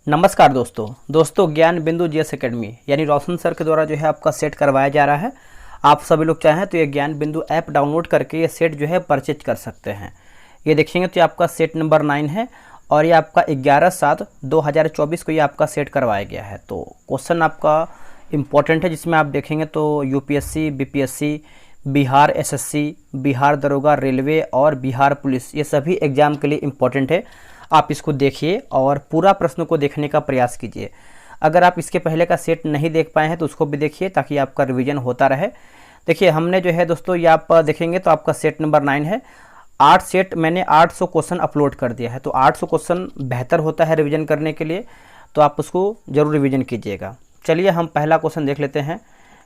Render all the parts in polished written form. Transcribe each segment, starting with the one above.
नमस्कार दोस्तों ज्ञान बिंदु जीएस एकेडमी यानी रोशन सर के द्वारा जो है आपका सेट करवाया जा रहा है। आप सभी लोग चाहें तो ये ज्ञान बिंदु ऐप डाउनलोड करके ये सेट जो है परचेज कर सकते हैं। ये देखेंगे तो ये आपका सेट नंबर 9 है और ये आपका 11/7/2024 को ये आपका सेट करवाया गया है। तो क्वेश्चन आपका इम्पोर्टेंट है, जिसमें आप देखेंगे तो UPSC, BPSC, Bihar SSC, Bihar दरोगा, रेलवे और बिहार पुलिस, ये सभी एग्जाम के लिए इम्पोर्टेंट है। आप इसको देखिए और पूरा प्रश्न को देखने का प्रयास कीजिए। अगर आप इसके पहले का सेट नहीं देख पाए हैं तो उसको भी देखिए ताकि आपका रिवीजन होता रहे। देखिए हमने जो है दोस्तों ये आप देखेंगे तो आपका सेट नंबर 9 है। 8 सेट मैंने 800 क्वेश्चन अपलोड कर दिया है। तो 800 क्वेश्चन बेहतर होता है रिवीजन करने के लिए, तो आप उसको ज़रूर रिवीजन कीजिएगा। चलिए हम पहला क्वेश्चन देख लेते हैं।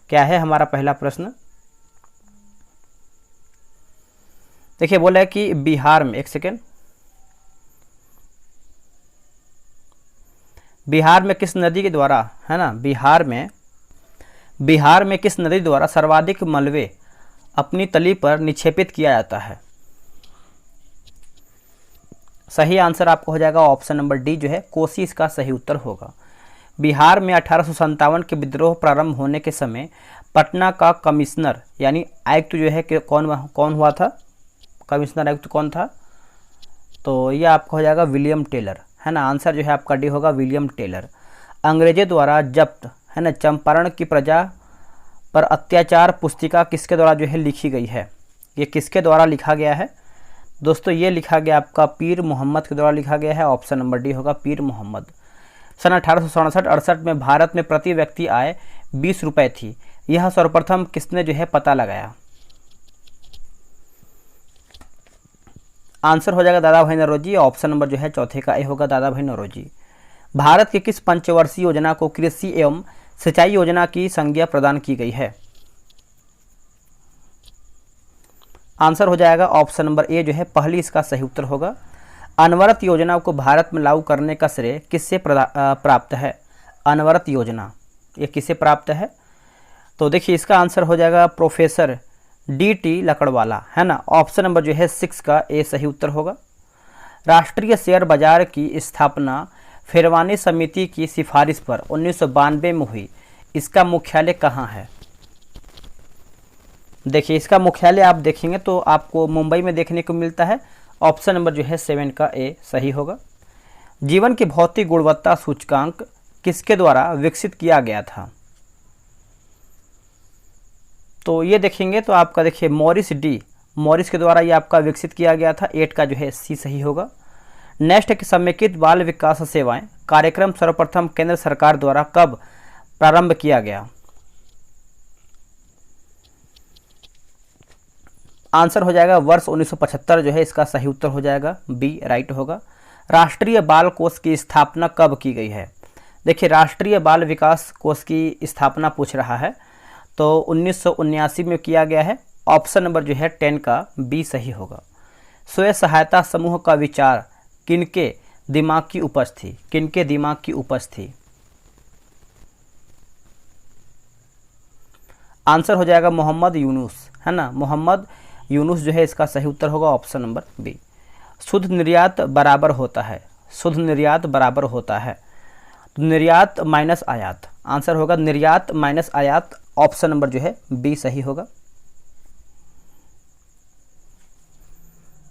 क्या है हमारा पहला प्रश्न? देखिए बोला है कि बिहार में, एक सेकेंड, बिहार में किस नदी के द्वारा, है ना, बिहार में किस नदी द्वारा सर्वाधिक मलबे अपनी तली पर निक्षेपित किया जाता है? सही आंसर आपको हो जाएगा ऑप्शन नंबर डी जो है कोसी, इसका सही उत्तर होगा। बिहार में 1857 के विद्रोह प्रारंभ होने के समय पटना का कमिश्नर यानी आयुक्त जो है कि कौन हुआ था? कमिश्नर आयुक्त कौन था? तो ये आपका हो जाएगा विलियम टेलर, है ना। आंसर जो है आपका डी होगा विलियम टेलर। अंग्रेजों द्वारा जब्त, है ना, चंपारण की प्रजा पर अत्याचार पुस्तिका किसके द्वारा जो है लिखी गई है? ये किसके द्वारा लिखा गया है दोस्तों? ये लिखा गया आपका पीर मोहम्मद के द्वारा लिखा गया है। ऑप्शन नंबर डी होगा पीर मोहम्मद। सन 1867-68 में भारत में प्रति व्यक्ति आय 20 रुपये थी। यह सर्वप्रथम किसने जो है पता लगाया? आंसर हो जाएगा दादा भाई नौरोजी। ऑप्शन नंबर जो है चौथे का ए होगा दादा भाई नौरोजी। भारत की किस पंचवर्षीय योजना को कृषि एवं सिंचाई योजना की संज्ञा प्रदान की गई है? आंसर हो जाएगा ऑप्शन नंबर ए जो है पहली, इसका सही उत्तर होगा। अनवरत योजना को भारत में लागू करने का श्रेय किससे प्राप्त है? अनवरत योजना ये किससे प्राप्त है? तो देखिए इसका आंसर हो जाएगा प्रोफेसर डी.टी. लकड़वाला, है ना। ऑप्शन नंबर जो है 6 का ए सही उत्तर होगा। राष्ट्रीय शेयर बाजार की स्थापना फेरवानी समिति की सिफारिश पर 1992 में हुई। इसका मुख्यालय कहाँ है? देखिए इसका मुख्यालय आप देखेंगे तो आपको मुंबई में देखने को मिलता है। ऑप्शन नंबर जो है 7 का ए सही होगा। जीवन की भौतिक गुणवत्ता सूचकांक किसके द्वारा विकसित किया गया था? तो ये देखेंगे तो आपका देखिए मॉरिस के द्वारा ये आपका विकसित किया गया था। 8 का जो है सी सही होगा। नेक्स्ट है कि समेकित बाल विकास सेवाएं कार्यक्रम सर्वप्रथम केंद्र सरकार द्वारा कब प्रारंभ किया गया? आंसर हो जाएगा वर्ष 1975 जो है इसका सही उत्तर हो जाएगा बी राइट होगा। राष्ट्रीय बाल कोष की स्थापना कब की गई है? देखिए राष्ट्रीय बाल विकास कोष की स्थापना पूछ रहा है तो 1979 में किया गया है। ऑप्शन नंबर जो है 10 का बी सही होगा। स्वयं सहायता समूह का विचार किनके दिमाग की उपज थी? किनके दिमाग की उपज थी? आंसर हो जाएगा मोहम्मद यूनुस, है ना। मोहम्मद यूनुस जो है इसका सही उत्तर होगा ऑप्शन नंबर बी। शुद्ध निर्यात बराबर होता है, शुद्ध निर्यात बराबर होता है तो निर्यात माइनस आयात। आंसर होगा निर्यात माइनस आयात। ऑप्शन नंबर जो है बी सही होगा।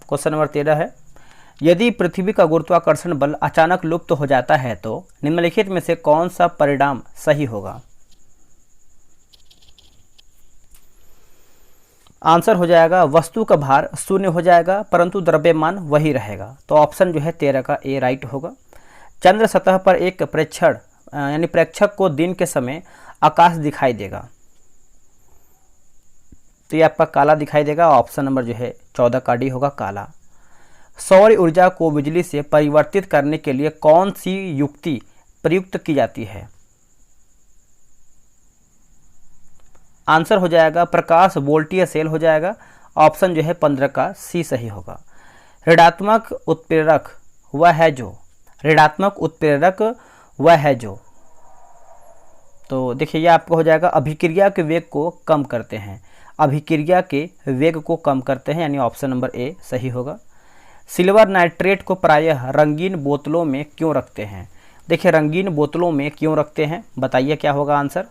क्वेश्चन नंबर 13 है, यदि पृथ्वी का गुरुत्वाकर्षण बल अचानक लुप्त हो जाता है तो निम्नलिखित में से कौन सा परिणाम सही होगा? आंसर हो जाएगा वस्तु का भार शून्य हो जाएगा परंतु द्रव्यमान वही रहेगा। तो ऑप्शन जो है 13 का ए राइट होगा। चंद्र सतह पर एक प्रेक्षण यानी प्रेक्षक को दिन के समय आकाश दिखाई देगा तो ये आपका काला दिखाई देगा। ऑप्शन नंबर जो है 14 का डी होगा काला। सौर ऊर्जा को बिजली से परिवर्तित करने के लिए कौन सी युक्ति प्रयुक्त की जाती है? आंसर हो जाएगा प्रकाश वोल्टीय सेल हो जाएगा। ऑप्शन जो है 15 का सी सही होगा। ऋणात्मक उत्प्रेरक वह है जो, ऋणात्मक उत्प्रेरक वह है जो, तो देखिए ये आपको हो जाएगा अभिक्रिया के वेग को कम करते हैं, अभिक्रिया के वेग को कम करते हैं, यानी ऑप्शन नंबर ए सही होगा। सिल्वर नाइट्रेट को प्रायः रंगीन बोतलों में क्यों रखते हैं? देखिए रंगीन बोतलों में क्यों रखते हैं, बताइए क्या होगा आंसर।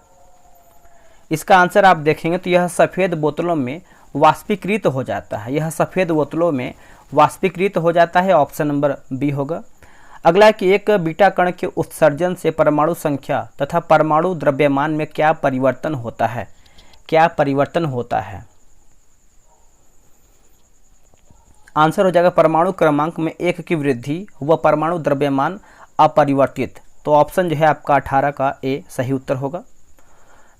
इसका आंसर आप देखेंगे तो यह सफ़ेद बोतलों में वाष्पीकृत हो जाता है, यह सफ़ेद बोतलों में वाष्पीकृत हो जाता है, ऑप्शन नंबर बी होगा। अगला है कि एक बीटा कण के उत्सर्जन से परमाणु संख्या तथा परमाणु द्रव्यमान में क्या परिवर्तन होता है, क्या परिवर्तन होता है। आंसर हो जाएगा परमाणु क्रमांक में 1 की वृद्धि व परमाणु द्रव्यमान अपरिवर्तित। तो ऑप्शन जो है आपका 18 का ए सही उत्तर होगा।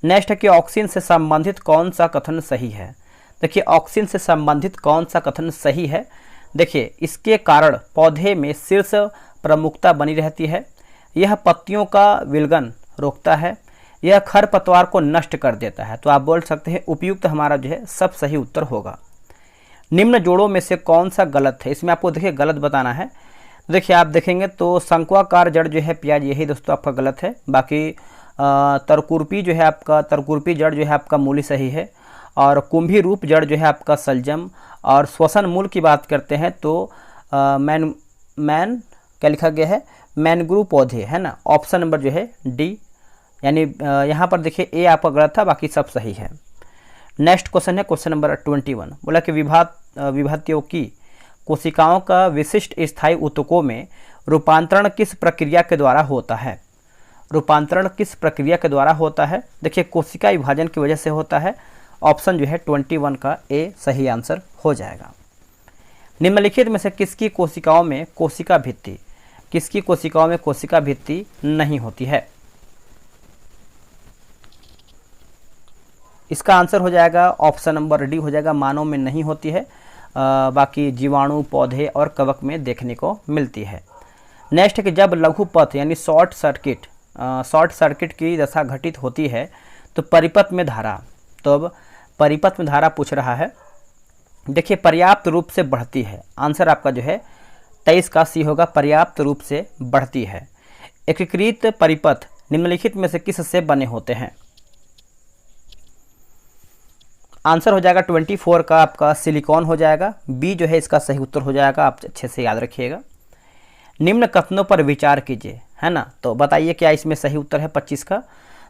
नेक्स्ट है कि ऑक्सीजन से संबंधित कौन सा कथन सही है। देखिए ऑक्सीजन से संबंधित कौन सा कथन सही है। देखिए इसके कारण पौधे में शीर्ष प्रमुखता बनी रहती है, यह पत्तियों का विलगन रोकता है, यह खरपतवार को नष्ट कर देता है। तो आप बोल सकते हैं उपयुक्त हमारा जो है सब सही उत्तर होगा। निम्न जोड़ों में से कौन सा गलत है, इसमें आपको देखिए गलत बताना है। देखिए आप देखेंगे तो शंक्वाकार जड़ जो है प्याज, यही दोस्तों आपका गलत है। बाकी तरकुर्पी जो है आपका, तरकुर्पी जड़ जो है आपका मूली सही है, और कुंभी रूप जड़ जो है आपका सलजम, और श्वसन मूल की बात करते हैं तो मैन क्या लिखा गया है, मैनग्रूव पौधे है ना, ऑप्शन नंबर जो है डी, यानी यहाँ पर देखिए ए आपका गलत था, बाकी सब सही है। नेक्स्ट क्वेश्चन है क्वेश्चन नंबर 21। बोला कि विभातियों की कोशिकाओं का विशिष्ट स्थायी ऊतकों में रूपांतरण किस प्रक्रिया के द्वारा होता है, रूपांतरण किस प्रक्रिया के द्वारा होता है। देखिए कोशिका विभाजन की वजह से होता है, ऑप्शन जो है 21 का ए सही आंसर हो जाएगा। निम्नलिखित में से किसकी कोशिकाओं में कोशिका भित्ति, किसकी कोशिकाओं में कोशिका भित्ति नहीं होती है। इसका आंसर हो जाएगा ऑप्शन नंबर डी हो जाएगा, मानव में नहीं होती है, बाकी जीवाणु, पौधे और कवक में देखने को मिलती है। नेक्स्ट है कि जब लघु पथ यानी शॉर्ट सर्किट की दशा घटित होती है तो परिपथ में धारा, तो अब परिपथ में धारा पूछ रहा है। देखिए पर्याप्त रूप से बढ़ती है, आंसर आपका जो है 23 का सी होगा, पर्याप्त रूप से बढ़ती है। एकीकृत परिपथ निम्नलिखित में से किस से बने होते हैं। आंसर हो जाएगा 24 का आपका सिलिकॉन हो जाएगा, बी जो है इसका सही उत्तर हो जाएगा, आप अच्छे से याद रखिएगा। निम्न कथनों पर विचार कीजिए, है ना, तो बताइए क्या इसमें सही उत्तर है 25 का।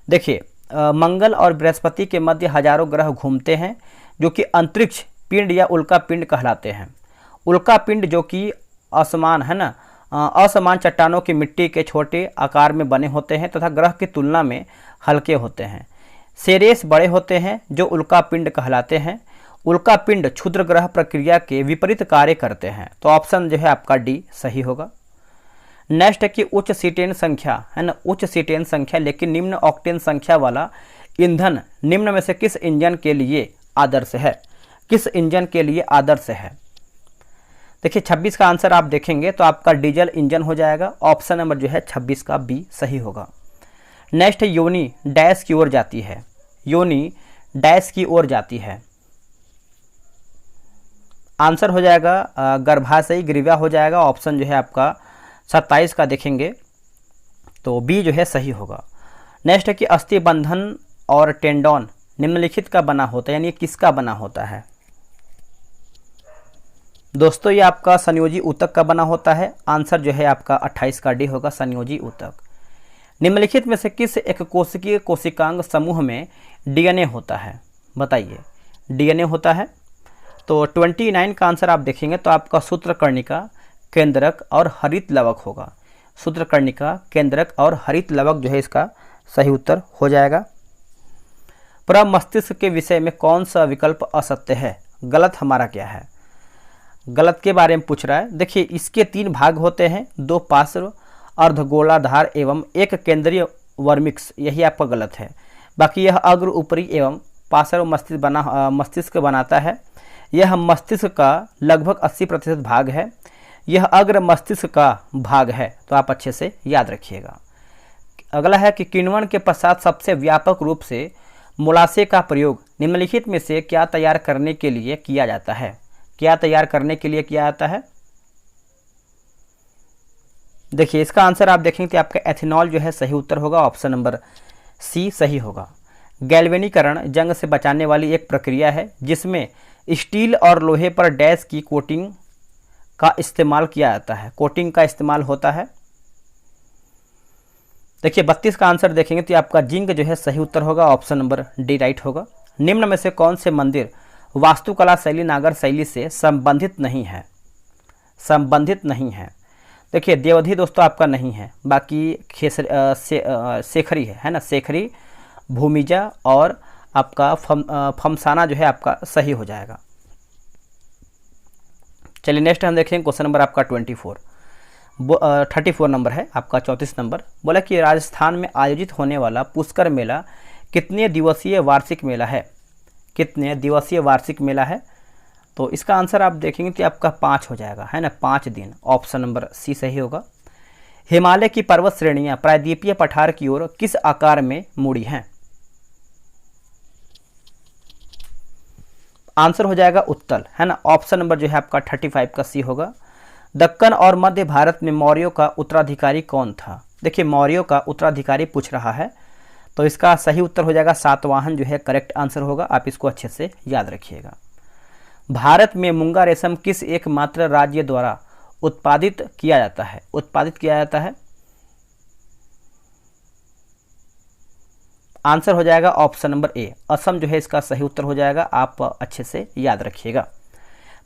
देखिए मंगल और बृहस्पति के मध्य हजारों ग्रह घूमते हैं जो कि अंतरिक्ष पिंड या उल्का पिंड कहलाते हैं। उल्का पिंड जो कि असमान है ना, असमान चट्टानों की मिट्टी के छोटे आकार में बने होते हैं तथा ग्रह की तुलना में हल्के होते हैं। सेरेस बड़े होते हैं जो उल्का पिंड कहलाते हैं। उल्का पिंड क्षुद्र ग्रह प्रक्रिया के विपरीत कार्य करते हैं, तो ऑप्शन जो है आपका डी सही होगा। नेक्स्ट है कि उच्च सीटेन संख्या है ना, उच्च सीटेन संख्या लेकिन निम्न ऑक्टेन संख्या वाला ईंधन निम्न में से किस इंजन के लिए आदर्श है, किस इंजन के लिए आदर्श है। देखिए 26 का आंसर आप देखेंगे तो आपका डीजल इंजन हो जाएगा, ऑप्शन नंबर जो है 26 का बी सही होगा। नेक्स्ट है योनि डैश की ओर जाती है, योनि डैश की ओर जाती है, आंसर हो जाएगा गर्भाशयी ग्रीवा हो जाएगा, ऑप्शन जो है आपका 27 का देखेंगे तो बी जो है सही होगा। नेक्स्ट है कि अस्थि बंधन और टेंडन निम्नलिखित का बना होता है, यानी किसका बना होता है। दोस्तों ये आपका संयोजी ऊतक का बना होता है, आंसर जो है आपका 28 का डी होगा, संयोजी ऊतक। निम्नलिखित में से किस एक कोशिकीय कोशिकांग समूह में डीएनए होता है, बताइए डीएनए होता है। तो 29 का आंसर आप देखेंगे तो आपका सूत्रकर्णिका, केंद्रक और हरित लवक होगा। सूत्रकर्णिका, केंद्रक और हरित लवक जो है इसका सही उत्तर हो जाएगा। प्रमस्तिष्क के विषय में कौन सा विकल्प असत्य है, गलत हमारा क्या है, गलत के बारे में पूछ रहा है। देखिए इसके 3 भाग होते हैं, 2 पार्श्व अर्धगोलाधार एवं एक केंद्रीय वर्मिक्स, यही आपका गलत है। बाकी यह अग्र, ऊपरी एवं पार्श्व मस्तिष्क बनाता है। यह मस्तिष्क का लगभग 80% भाग है, यह अग्र मस्तिष्क का भाग है, तो आप अच्छे से याद रखिएगा। अगला है कि किण्वन के पश्चात सबसे व्यापक रूप से मोलासे का प्रयोग निम्नलिखित में से क्या तैयार करने के लिए किया जाता है, क्या तैयार करने के लिए किया जाता है। देखिए इसका आंसर आप देखेंगे तो आपका एथेनॉल जो है सही उत्तर होगा, ऑप्शन नंबर सी सही होगा। गैल्वेनीकरण जंग से बचाने वाली एक प्रक्रिया है जिसमें स्टील और लोहे पर डैश की कोटिंग का इस्तेमाल किया जाता है, कोटिंग का इस्तेमाल होता है। देखिए 32 का आंसर देखेंगे तो आपका जिंक जो है सही उत्तर होगा, ऑप्शन नंबर डी राइट होगा। निम्न में से कौन से मंदिर वास्तुकला शैली नागर शैली से संबंधित नहीं है? संबंधित नहीं है। देखिए देवधी दोस्तों आपका नहीं है, बाकी शेखरी है ना, शेखरी, भूमिजा और आपका फमसाना जो है आपका सही हो जाएगा। चलिए नेक्स्ट हम देखेंगे क्वेश्चन नंबर आपका 34 नंबर है आपका। 34 नंबर बोला कि राजस्थान में आयोजित होने वाला पुष्कर मेला कितने दिवसीय वार्षिक मेला है? कितने दिवसीय वार्षिक मेला है? तो इसका आंसर आप देखेंगे कि आपका 5 हो जाएगा, है ना, 5 दिन, ऑप्शन नंबर सी सही होगा। हिमालय की पर्वत श्रेणियां प्रायद्वीपीय पठार की ओर किस आकार में मुड़ी हैं? आंसर हो जाएगा उत्तल, है ना, ऑप्शन नंबर जो है आपका 35 का सी होगा। दक्कन और मध्य भारत में मौर्यों का उत्तराधिकारी कौन था? देखिए मौर्यों का उत्तराधिकारी पूछ रहा है, तो इसका सही उत्तर हो जाएगा सातवाहन जो है करेक्ट आंसर होगा। आप इसको अच्छे से याद रखिएगा। भारत में मूंगा रेशम किस एकमात्र राज्य द्वारा उत्पादित किया जाता है? उत्पादित किया जाता है, आंसर हो जाएगा ऑप्शन नंबर ए, असम जो है इसका सही उत्तर हो जाएगा। आप अच्छे से याद रखिएगा।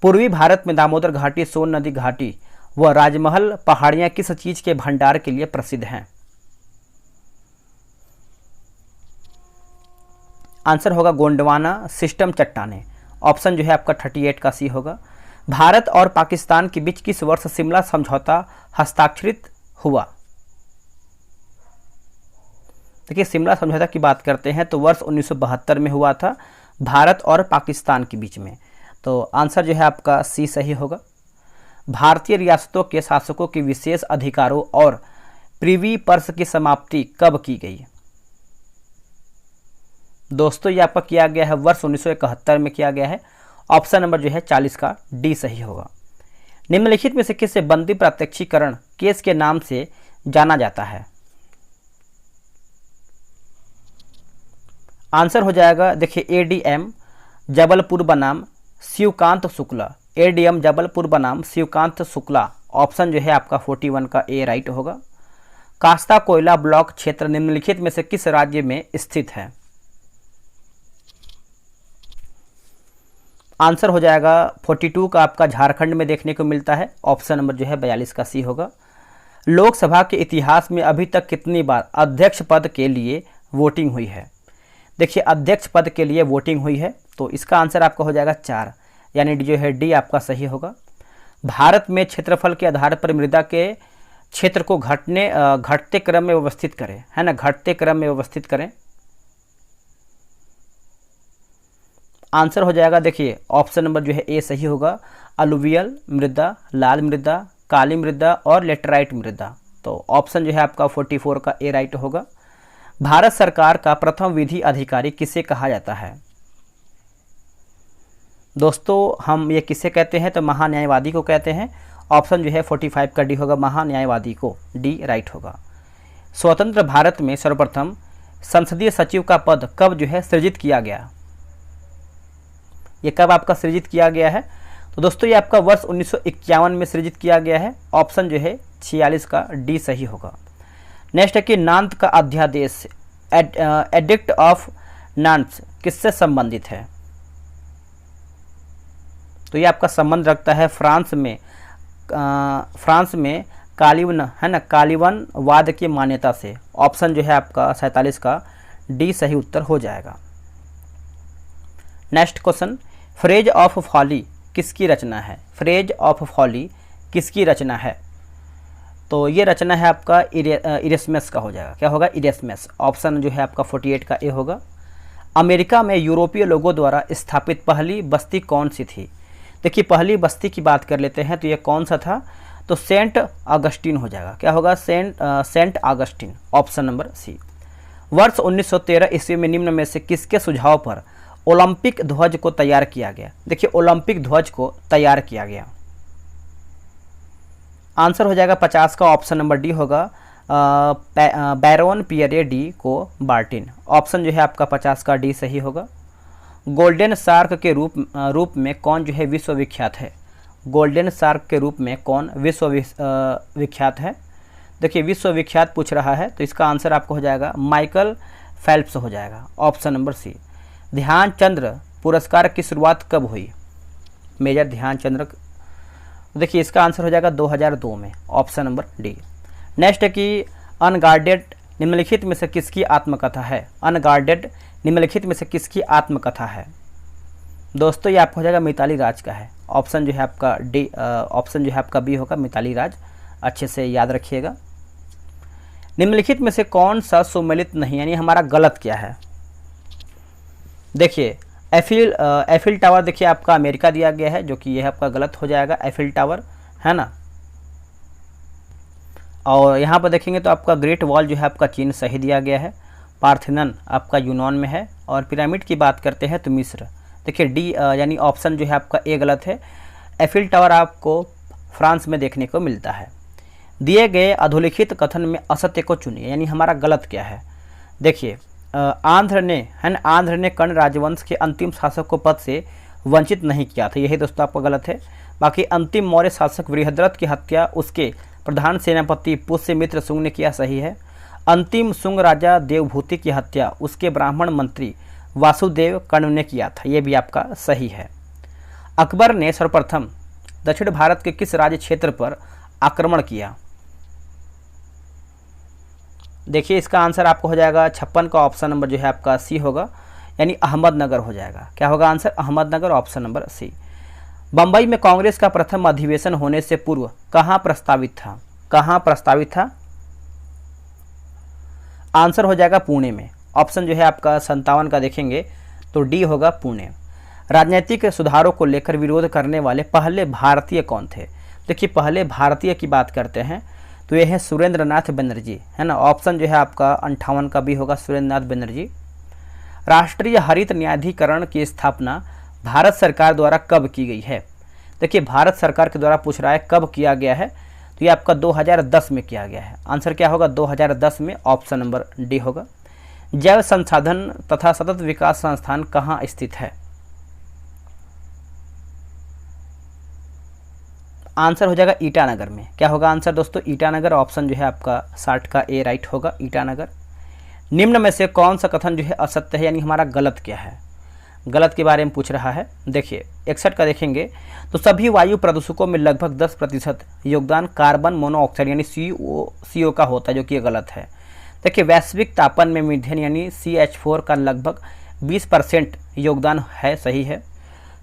पूर्वी भारत में दामोदर घाटी, सोन नदी घाटी व राजमहल पहाड़ियां किस चीज के भंडार के लिए प्रसिद्ध हैं? आंसर होगा गोंडवाना सिस्टम चट्टाने, ऑप्शन जो है आपका 38 का सी होगा। भारत और पाकिस्तान के बीच किस वर्ष शिमला समझौता हस्ताक्षरित हुआ? देखिए शिमला समझौता की बात करते हैं तो वर्ष 1972 में हुआ था भारत और पाकिस्तान के बीच में। तो आंसर जो है आपका सी सही होगा। भारतीय रियासतों के शासकों के विशेष अधिकारों और प्रिवी पर्स की समाप्ति कब की गई? दोस्तों ये आपका किया गया है वर्ष 1971 में किया गया है। ऑप्शन नंबर जो है 40 का डी सही होगा। निम्नलिखित में से किसे बंदी प्रत्यक्षीकरण केस के नाम से जाना जाता है? आंसर हो जाएगा देखिए एडीएम जबलपुर बनाम शिवकांत शुक्ला, एडीएम जबलपुर बनाम शिवकांत शुक्ला, ऑप्शन जो है आपका 41 का ए राइट होगा। कास्ता कोयला ब्लॉक क्षेत्र निम्नलिखित में से किस राज्य में स्थित है? आंसर हो जाएगा 42 का आपका झारखंड में देखने को मिलता है, ऑप्शन नंबर जो है 42 का सी होगा। लोकसभा के इतिहास में अभी तक कितनी बार अध्यक्ष पद के लिए वोटिंग हुई है? देखिए अध्यक्ष पद के लिए वोटिंग हुई है, तो इसका आंसर आपका हो जाएगा 4, यानी जो है डी आपका सही होगा। भारत में क्षेत्रफल के आधार पर मृदा के क्षेत्र को घटते क्रम में व्यवस्थित करें, है ना, घटते क्रम में व्यवस्थित करें। आंसर हो जाएगा देखिए ऑप्शन नंबर जो है ए सही होगा। अलुवियल मृदा, लाल मृदा, काली मृदा और लेटराइट मृदा, तो ऑप्शन जो है आपका 44 का ए राइट होगा। भारत सरकार का प्रथम विधि अधिकारी किसे कहा जाता है? दोस्तों हम ये किसे कहते हैं तो महान्यायवादी को कहते हैं, ऑप्शन जो है 45 का डी होगा, महान्यायवादी को, डी राइट होगा। स्वतंत्र भारत में सर्वप्रथम संसदीय सचिव का पद कब जो है सृजित किया गया? ये कब आपका सृजित किया गया है? तो दोस्तों ये आपका वर्ष 1951 में सृजित किया गया है, ऑप्शन जो है 46 का डी सही होगा। नेक्स्ट है कि नान्त का अध्यादेश एडिक्ट ऑफ नान्स किससे संबंधित है? तो ये आपका संबंध रखता है फ्रांस में कालीवन, है ना, कालीवन वाद की मान्यता से, ऑप्शन जो है आपका 47 का डी सही उत्तर हो जाएगा। Next question, phrase of folly किसकी रचना है? फ्रेज ऑफ फॉली किसकी रचना है? तो ये रचना है आपका इरेस्मस का हो जाएगा, क्या होगा? इरेस्मस, ऑप्शन जो है आपका 48 का ए होगा। अमेरिका में यूरोपीय लोगों द्वारा स्थापित पहली बस्ती कौन सी थी? देखिए पहली बस्ती की बात कर लेते हैं तो ये कौन सा था? तो सेंट ऑगस्टिन हो जाएगा, क्या होगा? Saint Augustine, option number C. वर्ष 1913 ईस्वी में निम्न में से किसके सुझाव पर ओलंपिक ध्वज को तैयार किया गया? देखिए ओलंपिक ध्वज को तैयार किया गया, आंसर हो जाएगा 50 का ऑप्शन नंबर डी होगा, बैरोन पियरे डी को बार्टिन, ऑप्शन जो है आपका 50 का डी सही होगा। गोल्डन शार्क के रूप में कौन जो है विश्व विख्यात है? गोल्डन शार्क के रूप में कौन विश्व विख्यात है? देखिए विश्वविख्यात पूछ रहा है, तो इसका आंसर आपको हो जाएगा माइकल फेल्प्स हो जाएगा, ऑप्शन नंबर सी। ध्यानचंद्र पुरस्कार की शुरुआत कब हुई? मेजर ध्यानचंद्र, देखिए इसका आंसर हो जाएगा 2002 में, ऑप्शन नंबर डी। नेक्स्ट है कि अनगार्डेड निम्नलिखित में से किसकी आत्मकथा है? अनगार्डेड निम्नलिखित में से किसकी आत्मकथा है? दोस्तों ये आपको हो जाएगा मिताली राज का है, ऑप्शन जो है आपका डी, ऑप्शन जो है आपका बी होगा, मिताली राज, अच्छे से याद रखिएगा। निम्नलिखित में से कौन सा सुमेलित नहीं, यानी हमारा गलत क्या है? देखिए एफिल टावर देखिए आपका अमेरिका दिया गया है, जो कि यह आपका गलत हो जाएगा, एफिल टावर है ना। और यहाँ पर देखेंगे तो आपका ग्रेट वॉल जो है आपका चीन सही दिया गया है, पार्थेनन आपका यूनान में है, और पिरामिड की बात करते हैं तो मिस्र। देखिए डी यानी ऑप्शन जो है आपका ए गलत है, एफिल टावर आपको फ्रांस में देखने को मिलता है। दिए गए अधोलिखित कथन में असत्य को चुनिए, यानी हमारा गलत क्या है? देखिए आंध्र ने कर्ण राजवंश के अंतिम शासक को पद से वंचित नहीं किया था, यही दोस्तों आपका गलत है। बाकी अंतिम मौर्य शासक वृहद्रथ की हत्या उसके प्रधान सेनापति पुष्यमित्र शुंग ने किया, सही है। अंतिम शुंग राजा देवभूति की हत्या उसके ब्राह्मण मंत्री वासुदेव कर्ण ने किया था, यह भी आपका सही है। अकबर ने सर्वप्रथम दक्षिण भारत के किस राज्य क्षेत्र पर आक्रमण किया? देखिए इसका आंसर आपको हो जाएगा 56 का ऑप्शन नंबर जो है आपका सी होगा, यानी अहमदनगर हो जाएगा। क्या होगा answer? Ahmednagar, option number C. Bombay में कांग्रेस का प्रथम अधिवेशन होने से पूर्व कहाँ प्रस्तावित था? कहाँ प्रस्तावित था? आंसर हो जाएगा पुणे में, ऑप्शन जो है आपका 57 का देखेंगे तो डी होगा, पुणे। राजनीतिक सुधारों को लेकर विरोध करने वाले पहले भारतीय कौन थे? देखिए पहले भारतीय की बात करते हैं तो यह है सुरेंद्र नाथ बनर्जी, है ना, ऑप्शन जो है आपका 58 का भी होगा, सुरेंद्र नाथ बनर्जी। राष्ट्रीय हरित न्यायाधिकरण की स्थापना भारत सरकार द्वारा कब की गई है? देखिए भारत सरकार के द्वारा पूछ रहा है कब किया गया है, तो ये आपका 2010 में किया गया है। आंसर क्या होगा? 2010 में, ऑप्शन नंबर डी होगा। जैव संसाधन तथा सतत विकास संस्थान कहाँ स्थित है? आंसर हो जाएगा ईटानगर में। क्या होगा आंसर दोस्तों? ईटानगर, ऑप्शन जो है आपका 60 का ए राइट होगा, ईटानगर। निम्न में से कौन सा कथन जो है असत्य है, यानी हमारा गलत क्या है? गलत के बारे में पूछ रहा है। देखिए 61 का देखेंगे तो सभी वायु प्रदूषकों में लगभग 10% योगदान कार्बन मोनोऑक्साइड यानी CO का होता है, जो कि ये गलत है। देखिए वैश्विक तापन में मीथेन यानी CH4 का लगभग 20% योगदान है, सही है।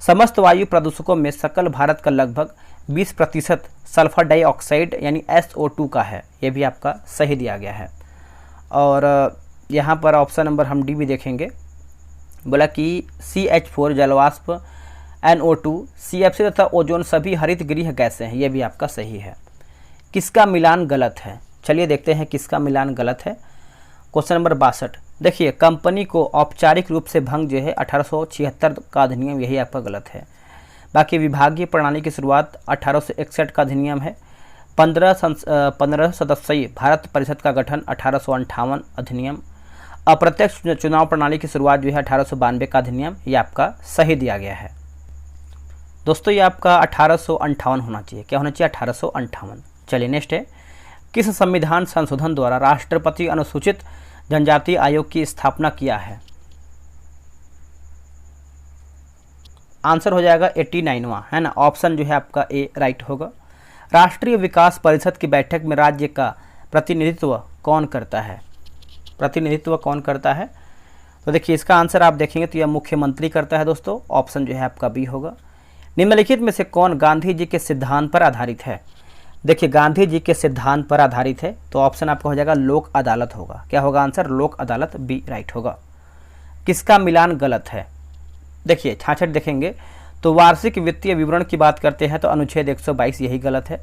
समस्त वायु प्रदूषकों में सकल भारत का लगभग 20% सल्फर डाइऑक्साइड यानी SO2 का है, ये भी आपका सही दिया गया है। और यहाँ पर ऑप्शन नंबर हम डी भी देखेंगे, बोला कि CH4 जलवाष्प, NO2, CFC तथा ओजोन सभी हरित गृह गैसें हैं, ये भी आपका सही है। किसका मिलान गलत है? चलिए देखते हैं किसका मिलान गलत है। क्वेश्चन नंबर 62, देखिए कंपनी को औपचारिक रूप से भंग जो है 1876 का अधिनियम, यही आपका गलत है। बाकी विभागीय प्रणाली की शुरुआत 1861 का अधिनियम है। 15 सदस्यीय भारत परिषद का गठन 1858 अधिनियम। अप्रत्यक्ष चुनाव प्रणाली की शुरुआत जो है 1892 का अधिनियम, ये आपका सही दिया गया है। दोस्तों ये आपका 1858 होना चाहिए, क्या होना चाहिए? 1858। चलिए नेक्स्ट है, किस संविधान संशोधन द्वारा राष्ट्रपति अनुसूचित जनजाति आयोग की स्थापना किया है? आंसर हो जाएगा 89वां, है ना, ऑप्शन जो है आपका ए राइट होगा। राष्ट्रीय विकास परिषद की बैठक में राज्य का प्रतिनिधित्व कौन करता है? प्रतिनिधित्व कौन करता है? तो देखिए इसका आंसर आप देखेंगे तो यह मुख्यमंत्री करता है दोस्तों, ऑप्शन जो है आपका बी होगा। निम्नलिखित में से कौन गांधी जी के सिद्धांत पर आधारित है? देखिए गांधी जी के सिद्धांत पर आधारित है तो ऑप्शन आपका हो जाएगा लोक अदालत होगा। क्या होगा आंसर? लोक अदालत, बी राइट होगा। किसका मिलान गलत है? देखिए 66 देखेंगे तो वार्षिक वित्तीय विवरण की बात करते हैं तो अनुच्छेद 122 यही गलत है।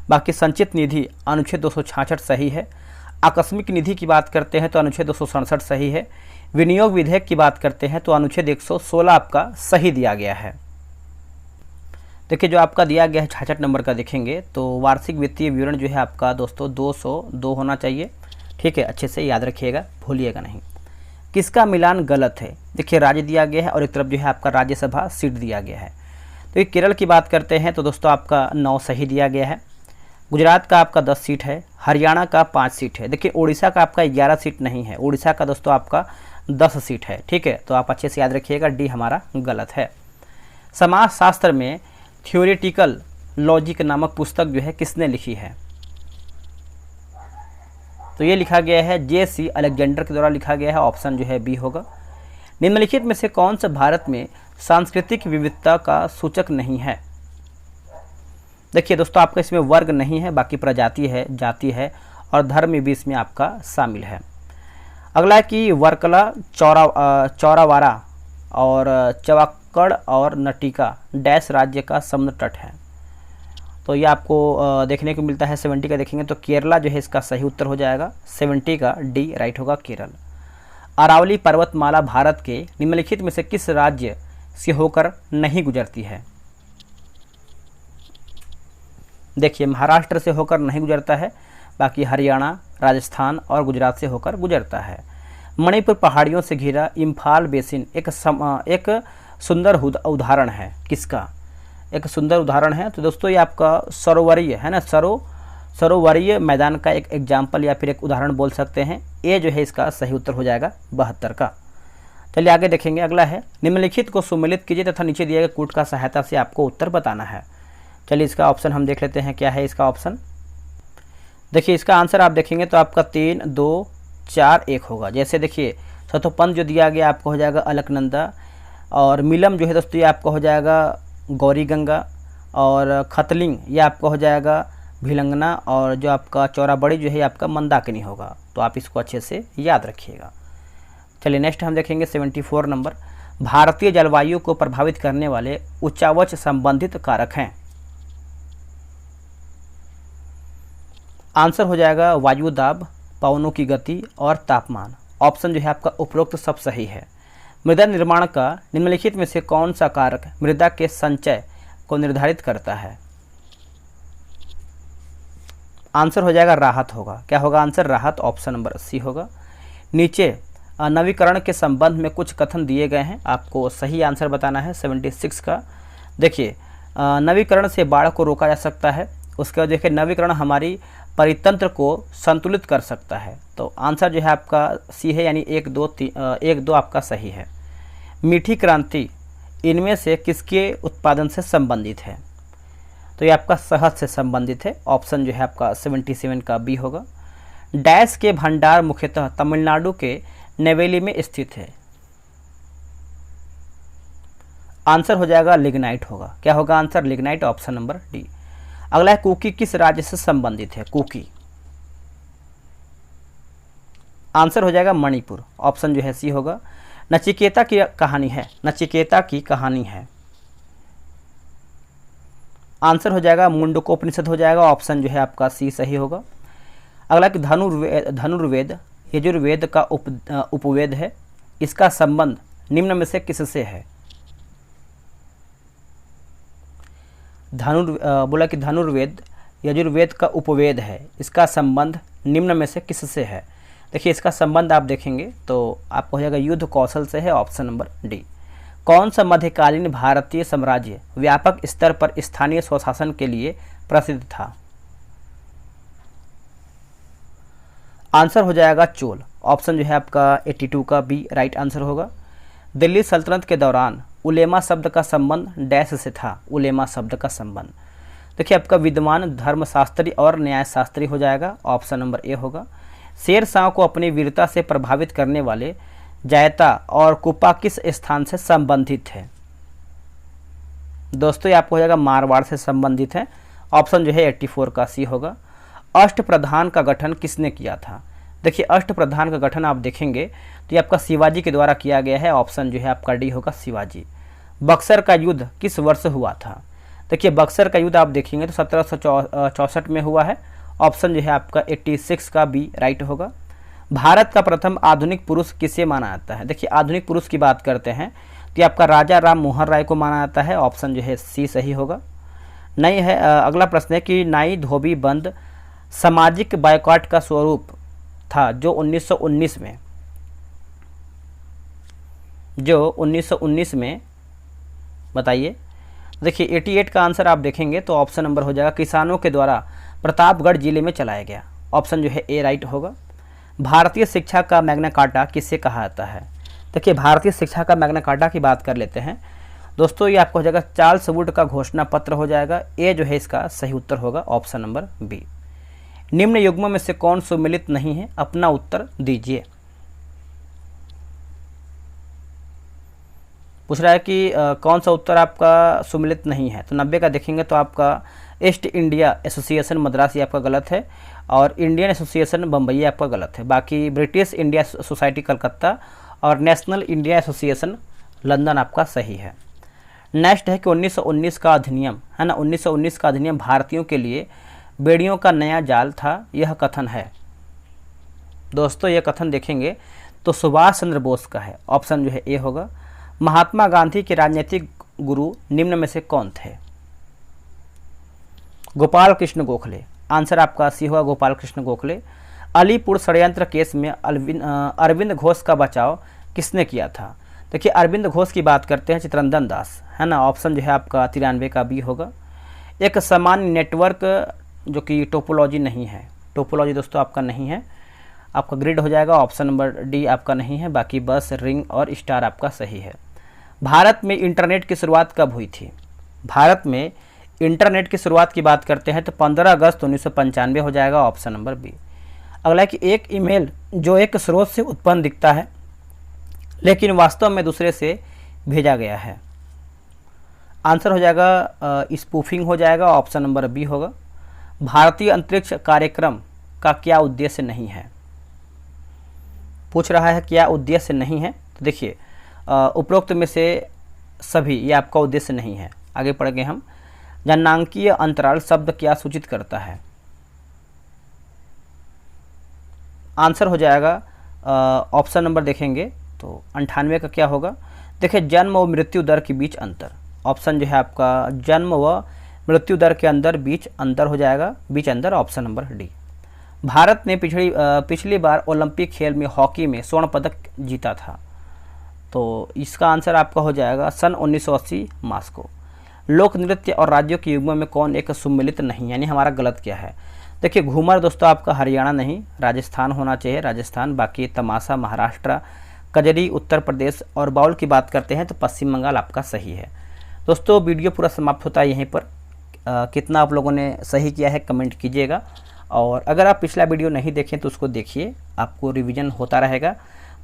बाकी संचित निधि अनुच्छेद 266 सही है। आकस्मिक निधि की बात करते हैं तो अनुच्छेद 267 सही है। विनियोग विधेयक की बात करते हैं तो अनुच्छेद 116 आपका सही दिया गया है। देखिए जो आपका दिया गया है 66 नंबर का देखेंगे तो वार्षिक वित्तीय विवरण जो है आपका दोस्तों 202 होना चाहिए, ठीक है, अच्छे से याद रखिएगा, भूलिएगा नहीं। किसका मिलान गलत है? देखिए राज्य दिया गया है और एक तरफ जो है आपका राज्यसभा सीट दिया गया है। तो ये केरल की बात करते हैं तो दोस्तों आपका 9 सही दिया गया है। गुजरात का आपका 10 सीट है, हरियाणा का 5 सीट है। देखिए उड़ीसा का आपका 11 सीट नहीं है, उड़ीसा का दोस्तों आपका 10 सीट है। ठीक है, तो आप अच्छे से याद रखिएगा, डी हमारा गलत है। समाजशास्त्र में थ्योरेटिकल लॉजिक नामक पुस्तक जो है किसने लिखी है? तो ये लिखा गया है J.C. अलेक्जेंडर के द्वारा लिखा गया है, ऑप्शन जो है बी होगा। निम्नलिखित में से कौन सा भारत में सांस्कृतिक विविधता का सूचक नहीं है? देखिए दोस्तों आपका इसमें वर्ग नहीं है, बाकी प्रजाति है, जाति है और धर्म भी इसमें आपका शामिल है। अगला है कि वर्कला, चौरावारा और चवाक्कड़ और नटिका डैश राज्य का समुद्र तट है। तो ये आपको देखने को मिलता है 70 का देखेंगे तो केरला जो है इसका सही उत्तर हो जाएगा, 70 का डी राइट होगा, केरल। अरावली पर्वतमाला भारत के निम्नलिखित में से किस राज्य से होकर नहीं गुजरती है? देखिए महाराष्ट्र से होकर नहीं गुजरता है, बाकी हरियाणा, राजस्थान और गुजरात से होकर गुजरता है। मणिपुर पहाड़ियों से घिरा इम्फाल बेसिन एक सुंदर उदाहरण है किसका? एक सुंदर उदाहरण है तो दोस्तों ये आपका सरोवरीय है ना, सरोवरीय मैदान का एक एग्जाम्पल या फिर एक उदाहरण बोल सकते हैं। ये जो है इसका सही उत्तर हो जाएगा 72 का। चलिए आगे देखेंगे, अगला है निम्नलिखित को सुमेलित कीजिए तथा नीचे दिए गए कूट का सहायता से आपको उत्तर बताना है। चलिए इसका ऑप्शन हम देख लेते हैं, क्या है इसका ऑप्शन। देखिए इसका आंसर आप देखेंगे तो आपका 3, 2, 4, 1 होगा। जैसे देखिए सतोपंथ जो दिया गया आपको हो जाएगा अलकनंदा, और मिलम जो है दोस्तों ये आपका हो जाएगा गौरी गंगा, और खतलिंग ये आपका हो जाएगा भिलंगना, और जो आपका चौराबड़ी जो है आपका मंदाकिनी होगा। तो आप इसको अच्छे से याद रखिएगा। चलिए नेक्स्ट हम देखेंगे 74 नंबर, भारतीय जलवायु को प्रभावित करने वाले उच्चावच संबंधित कारक हैं। आंसर हो जाएगा वायु दाब, पवनों की गति और तापमान। ऑप्शन जो है आपका उपरोक्त सब सही है। मृदा निर्माण का निम्नलिखित में से कौन सा कारक मृदा के संचय को निर्धारित करता है? आंसर हो जाएगा राहत होगा। क्या होगा आंसर? राहत, ऑप्शन नंबर सी होगा। नीचे नवीकरण के संबंध में कुछ कथन दिए गए हैं, आपको सही आंसर बताना है 76 का। देखिए नवीकरण से बाढ़ को रोका जा सकता है, उसके बाद देखिए नवीकरण हमारी परितंत्र को संतुलित कर सकता है। तो आंसर जो है आपका सी है, यानी 1, 2 आपका सही है। मीठी क्रांति इनमें से किसके उत्पादन से संबंधित है? तो ये आपका शहद से संबंधित है। ऑप्शन जो है आपका 77 का बी होगा। डैश के भंडार मुख्यतः तमिलनाडु के नेवेली में स्थित है। आंसर हो जाएगा लिग्नाइट होगा। क्या होगा answer? Lignite, option number D. अगला है कुकी किस राज्य से संबंधित है? कुकी आंसर हो जाएगा मणिपुर, ऑप्शन जो है सी होगा। नचिकेता की कहानी है, नचिकेता की कहानी है। आंसर हो जाएगा मुंडकोपनिषद हो जाएगा, ऑप्शन जो है आपका सी सही होगा। अगला कि धनुर्वेद यजुर्वेद का उपवेद है, इसका संबंध निम्न में से किससे है? बोला कि धनुर्वेद यजुर्वेद का उपवेद है, इसका संबंध निम्न में से किससे है? देखिए इसका संबंध आप देखेंगे तो आपको हो जाएगा युद्ध कौशल से है, ऑप्शन नंबर डी। कौन सा मध्यकालीन भारतीय साम्राज्य व्यापक स्तर पर स्थानीय स्वशासन के लिए प्रसिद्ध था? आंसर हो जाएगा चोल, ऑप्शन जो है आपका 82 का बी राइट आंसर होगा। दिल्ली सल्तनत के दौरान उलेमा शब्द का संबंध डैश से था? उलेमा शब्द का संबंध देखिए आपका विद्वान, धर्मशास्त्री और न्यायशास्त्री हो जाएगा, ऑप्शन नंबर ए होगा। शेर शाह को अपनी वीरता से प्रभावित करने वाले जायता और कुपा किस स्थान से संबंधित है? दोस्तों ये आपको हो जाएगा मारवाड़ से संबंधित है, ऑप्शन जो है 84 का सी होगा। अष्टप्रधान का गठन किसने किया था? देखिए अष्टप्रधान का गठन आप देखेंगे तो ये आपका शिवाजी के द्वारा किया गया है, ऑप्शन जो है आपका डी होगा शिवाजी। बक्सर का युद्ध किस वर्ष हुआ था? देखिए बक्सर का युद्ध आप देखेंगे तो 1764 में हुआ है, ऑप्शन जो है आपका 86 का बी राइट होगा। भारत का प्रथम आधुनिक पुरुष किसे माना जाता है? देखिए आधुनिक पुरुष की बात करते हैं तो ये आपका राजा राम मोहन राय को माना जाता है, ऑप्शन जो है सी सही होगा। नहीं है अगला प्रश्न है कि नाई धोबी बंद सामाजिक बायकॉट का स्वरूप था जो 1919 में बताइए। देखिए 88 का आंसर आप देखेंगे तो ऑप्शन नंबर हो जाएगा किसानों के द्वारा प्रतापगढ़ जिले में चलाया गया। ऑप्शन जो है ए राइट होगा। भारतीय शिक्षा का मैग्ना कार्टा किसे कहा जाता है? देखिए भारतीय शिक्षा का मैग्ना कार्टा की बात कर लेते हैं दोस्तों, ये आपको हो जाएगा चार्ल्स वुड का घोषणा पत्र हो जाएगा। ए जो है इसका सही उत्तर होगा ऑप्शन नंबर बी। निम्न युग्मों में से कौन सुमिलित नहीं है? अपना उत्तर दीजिए। पूछ रहा है कि कौन सा उत्तर आपका सुमिलित नहीं है। तो 90 का देखेंगे तो आपका ईस्ट इंडिया एसोसिएशन मद्रास ये आपका गलत है, और इंडियन एसोसिएशन बम्बई आपका गलत है। बाकी ब्रिटिश इंडिया सोसाइटी कलकत्ता और नेशनल इंडिया एसोसिएशन लंदन आपका सही है। नेक्स्ट है कि 1919 का अधिनियम है ना, 1919 का अधिनियम भारतीयों के लिए बेड़ियों का नया जाल था, यह कथन है दोस्तों, यह कथन देखेंगे तो सुभाष चंद्र बोस का है। ऑप्शन जो है ए होगा। महात्मा गांधी के राजनीतिक गुरु निम्न में से कौन थे? गोपाल कृष्ण गोखले। आंसर आपका सी होगा गोपाल कृष्ण गोखले। अलीपुर षड्यंत्र केस में अरविंद घोष का बचाव किसने किया था? देखिए अरविंद घोष की बात करते हैं चित्रंजन दास है ना। ऑप्शन जो है आपका 93 का बी होगा। एक सामान्य नेटवर्क जो कि टोपोलॉजी नहीं है, टोपोलॉजी दोस्तों आपका नहीं है, आपका ग्रिड हो जाएगा। ऑप्शन नंबर डी आपका नहीं है। बाकी बस, रिंग और स्टार आपका सही है। भारत में इंटरनेट की शुरुआत कब हुई थी? भारत में इंटरनेट की शुरुआत की बात करते हैं तो 15 अगस्त 1995 हो जाएगा। Option number B. अगला है कि एक ईमेल जो एक स्रोत से उत्पन्न दिखता है लेकिन वास्तव में दूसरे से भेजा गया है। आंसर हो जाएगा स्पूफिंग हो जाएगा। ऑप्शन नंबर बी होगा। भारतीय अंतरिक्ष कार्यक्रम का क्या उद्देश्य नहीं है? पूछ रहा है क्या उद्देश्य नहीं है। तो देखिए उपरोक्त में से सभी ये आपका उद्देश्य नहीं है। आगे पढ़ेंगे हम। जननांकीय अंतराल शब्द क्या सूचित करता है? आंसर हो जाएगा ऑप्शन नंबर देखेंगे तो 98 का क्या होगा। देखिए जन्म और मृत्यु दर के बीच अंतर। ऑप्शन जो है आपका जन्म व मृत्यु दर के अंदर बीच अंतर हो जाएगा, बीच अंतर। Option number D. भारत ने पिछली बार ओलंपिक खेल में हॉकी में स्वर्ण पदक जीता था, तो इसका आंसर आपका हो जाएगा सन 1980 मास्को। लोक नृत्य और राज्यों के युग्मों में कौन एक सुमिलित नहीं, यानी हमारा गलत क्या है? देखिए घूमर दोस्तों आपका हरियाणा नहीं, राजस्थान होना चाहिए, राजस्थान। बाकी तमाशा महाराष्ट्र, कजरी उत्तर प्रदेश, और बाउल की बात करते हैं तो पश्चिम बंगाल आपका सही है। दोस्तों वीडियो पूरा समाप्त होता है यहीं पर। कितना आप लोगों ने सही किया है कमेंट कीजिएगा, और अगर आप पिछला वीडियो नहीं देखें तो उसको देखिए, आपको रिवीजन होता रहेगा।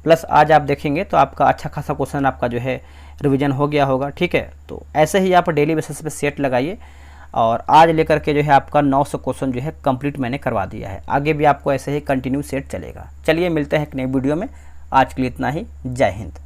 प्लस आज आप देखेंगे तो आपका अच्छा खासा क्वेश्चन आपका जो है रिवीजन हो गया होगा, ठीक है। तो ऐसे ही आप डेली बेसिस पे सेट लगाइए, और आज लेकर के जो है आपका 900 क्वेश्चन जो है कंप्लीट मैंने करवा दिया है। आगे भी आपको ऐसे ही कंटिन्यू सेट चलेगा। चलिए मिलते हैं एक नई वीडियो में। आज के लिए इतना ही। जय हिंद।